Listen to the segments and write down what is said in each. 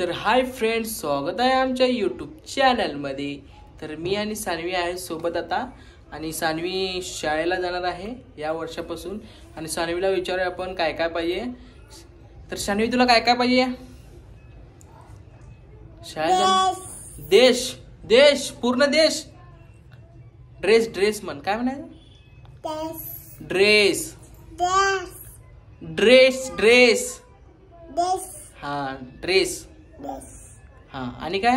तर hi friends, स्वागत आहे आमच्या यूट्यूब चॅनलमध्ये। तर मी आणि सानवी आहे सोबत आता, आणि सानवी शाळेला जाणार आहे या वर्षापासून। आणि सानवीला विचारूया आपण काय काय पाहिजे। तर सानवी, तुला काय काय पाहिजे शाळेत? देश देश पूर्ण देश। ड्रेस ड्रेस म्हण, काय म्हणायचं? ड्रेस ड्रेस ड्रेस हाँ ड्रेस। हाँ आणि काय?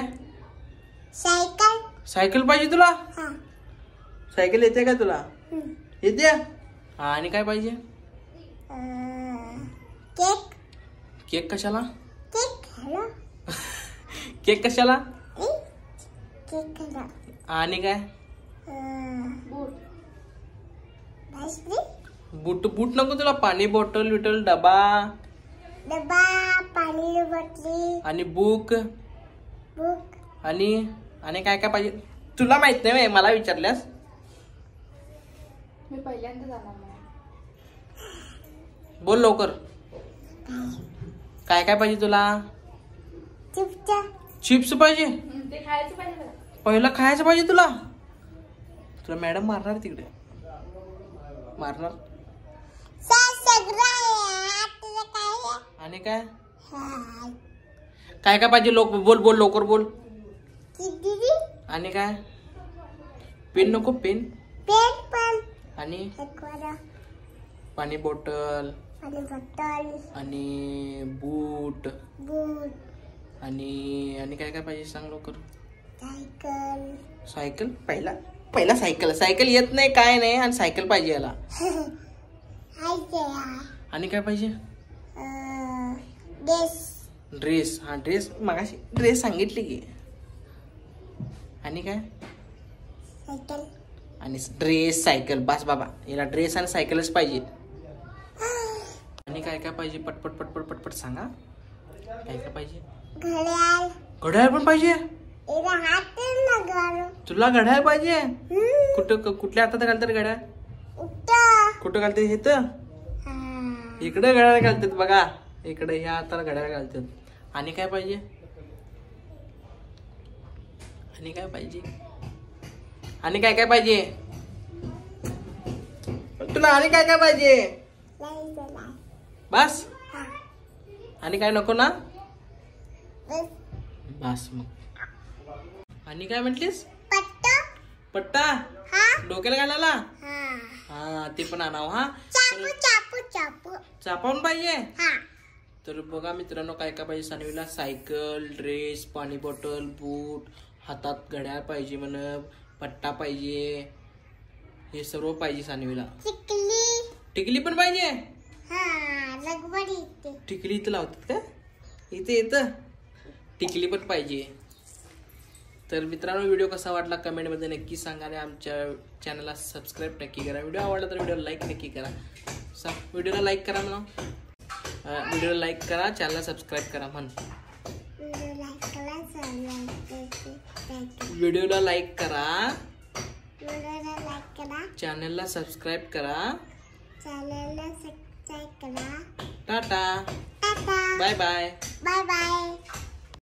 सायकल सायकल पाहिजे तुला? हाँ सायकल येते का तुला? येते। हाँ आणि काय पाहिजे? केक केक कशाला? केक हॅलो केक कशाला? केक हॅलो आणि काय? बूट बूट नको तुला? पाणी बॉटल विटल डबा डबा पाणी बॉटली आणि बुक बुक आणि आणि काय काय पाहिजे तुला? माहित नाही, मला विचारल्यास। मी पहिल्यांदा जाणार नाही। बोल लवकर, काय काय पाहिजे तुला? चिप्स पाहिजे? ते खायचं पाहिजे मला। पहिला खायचं पाहिजे तुला? तुला मॅडम मारणार, तिकडे मारणार। आणि काय काय काय पाहिजे? लोक बोल बोल लवकर बोल। आणि काय? पेन नको? पेन पेन पण आणि पाणी बॉटल आणि बूट आणि काय काय पाहिजे सांग लवकर। सायकल सायकल पहिला पहिला सायकल सायकल येत नाही काय नाही, आणि सायकल पाहिजे याला। आणि काय पाहिजे? ड्रेस हा ड्रेस मगाशी ड्रेस सांगितली की। आणि काय? सायकल आणि ड्रेस सायकल बस बाबा, याला ड्रेस आणि सायकलच पाहिजे। आणि काय काय पाहिजे? पटपट पटपट पटपट सांगा, काय काय पाहिजे? घड्याळ घड्याळ पण पाहिजे हात तुला? घड्याळ पाहिजे? कुठं कुठल्या हातात घालतात घड्याळ? कुठं घालतात? हे तर इकडे घड्याळ घालतात बघा, इकडे ह्या हाताला घड्याळ घालतात। आणि काय पाहिजे? आणि काय पाहिजे? आणि काय काय पाहिजे तुला? आणि काय काय पाहिजे? बस? आणि काय नको ना? बस मग। आणि काय म्हटलीस? पट्टा डोक्याला घालायला? हा ते पण आणावं। हा चापवून पाहिजे? तर बघा मित्रांनो, काय काय पाहिजे सानवीला? सायकल, ड्रेस, पाणी बॉटल, बूट, हातात घड्याळ पाहिजे म्हण, पट्टा पाहिजे, हे सर्व पाहिजे सानवीला। टिकली पण पाहिजे? टिकली इथं लावतात का? इथे येतं टिकली पण पाहिजे। तर मित्रांनो, व्हिडिओ कसा वाटला कमेंट मध्ये नक्की सांगा, आणि आमच्या चॅनलला सबस्क्राईब नक्की करा। व्हिडिओ आवडला तर व्हिडिओला लाईक नक्की करा। व्हिडिओला लाईक करा म्हणा, व्हिडिओला लाईक करा, चॅनलला सबस्क्राईब करा म्हण। व्हिडिओला लाईक करा, चॅनलला सबस्क्राईब करा। Tata bye bye.